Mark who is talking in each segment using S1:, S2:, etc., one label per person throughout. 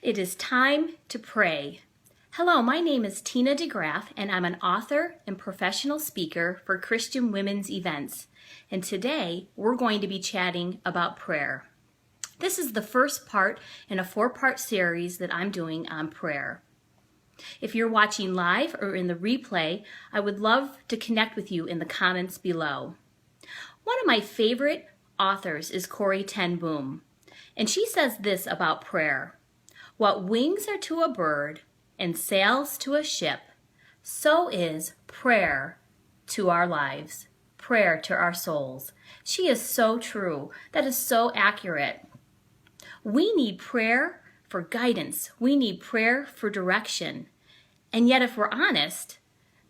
S1: It is time to pray. Hello, my name is Tina DeGraff, and I'm an author and professional speaker for Christian women's events. And today, we're going to be chatting about prayer. This is the first part in a 4-part series that I'm doing on prayer. If you're watching live or in the replay, I would love to connect with you in the comments below. One of my favorite authors is Corrie ten Boom, and she says this about prayer. What wings are to a bird and sails to a ship, so is prayer to our lives, prayer to our souls. She is so true. That is so accurate. We need prayer for guidance. We need prayer for direction. And yet, if we're honest,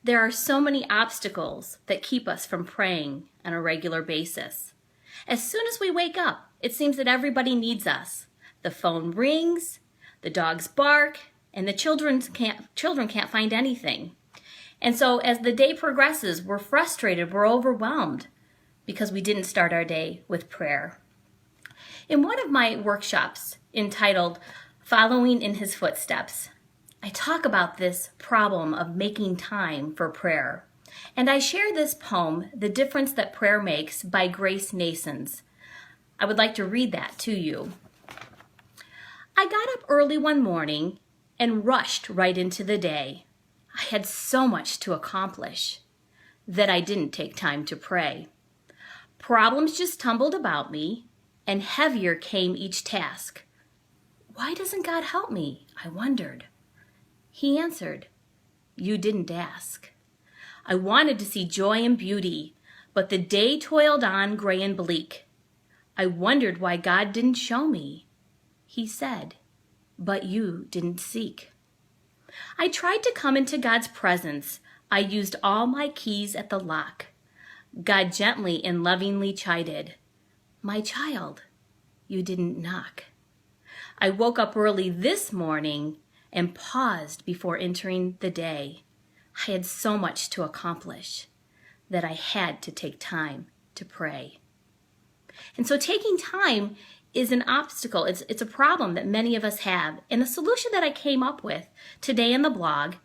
S1: there are so many obstacles that keep us from praying on a regular basis. As soon as we wake up, it seems that everybody needs us. The phone rings, the dogs bark, and the children can't find anything. And so as the day progresses, we're frustrated, we're overwhelmed because we didn't start our day with prayer. In one of my workshops entitled Following in His Footsteps, I talk about this problem of making time for prayer. And I share this poem, The Difference That Prayer Makes, by Grace Nasons. I would like to read that to you. I got up early one morning and rushed right into the day. I had so much to accomplish that I didn't take time to pray. Problems just tumbled about me, and heavier came each task. Why doesn't God help me? I wondered. He answered, You didn't ask. I wanted to see joy and beauty, but the day toiled on gray and bleak. I wondered why God didn't show me. He said, But you didn't seek. I tried to come into God's presence. I used all my keys at the lock. God gently and lovingly chided, My child, you didn't knock. I woke up early this morning and paused before entering the day. I had so much to accomplish that I had to take time to pray. And so taking time is an obstacle. It's a problem that many of us have. And the solution that I came up with today in the blog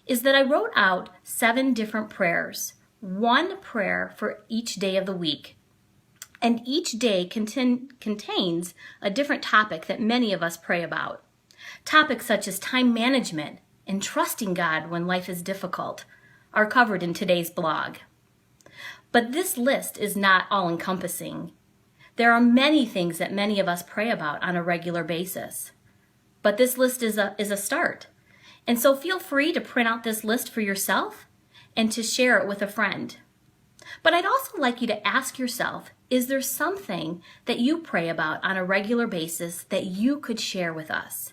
S1: is that I wrote out 7 different prayers, 1 prayer for each day of the week. And each day contains a different topic that many of us pray about. Topics such as time management and trusting God when life is difficult are covered in today's blog. But this list is not all-encompassing. There are many things that many of us pray about on a regular basis. But this list is a start. And so feel free to print out this list for yourself and to share it with a friend. But I'd also like you to ask yourself, is there something that you pray about on a regular basis that you could share with us?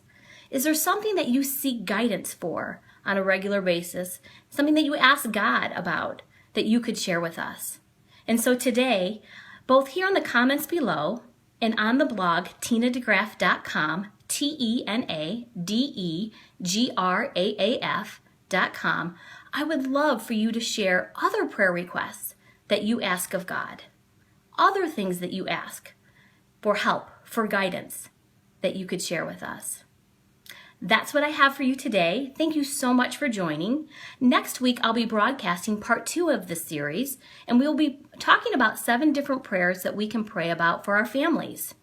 S1: Is there something that you seek guidance for on a regular basis? Something that you ask God about that you could share with us? And so today, both here in the comments below and on the blog, tinadegraff.com, TENADEGRAAF.com, I would love for you to share other prayer requests that you ask of God, other things that you ask for help, for guidance that you could share with us. That's what I have for you today. Thank you so much for joining. Next week, I'll be broadcasting part 2 of this series, and we'll be talking about 7 different prayers that we can pray about for our families.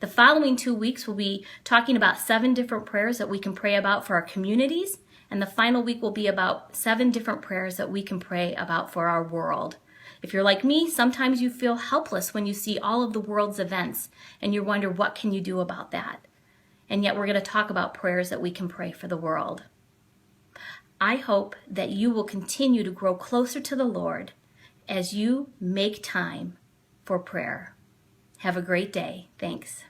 S1: The following 2 weeks, we'll be talking about 7 different prayers that we can pray about for our communities, and the final week will be about 7 different prayers that we can pray about for our world. If you're like me, sometimes you feel helpless when you see all of the world's events, and you wonder, what can you do about that? And yet we're going to talk about prayers that we can pray for the world. I hope that you will continue to grow closer to the Lord as you make time for prayer. Have a great day. Thanks.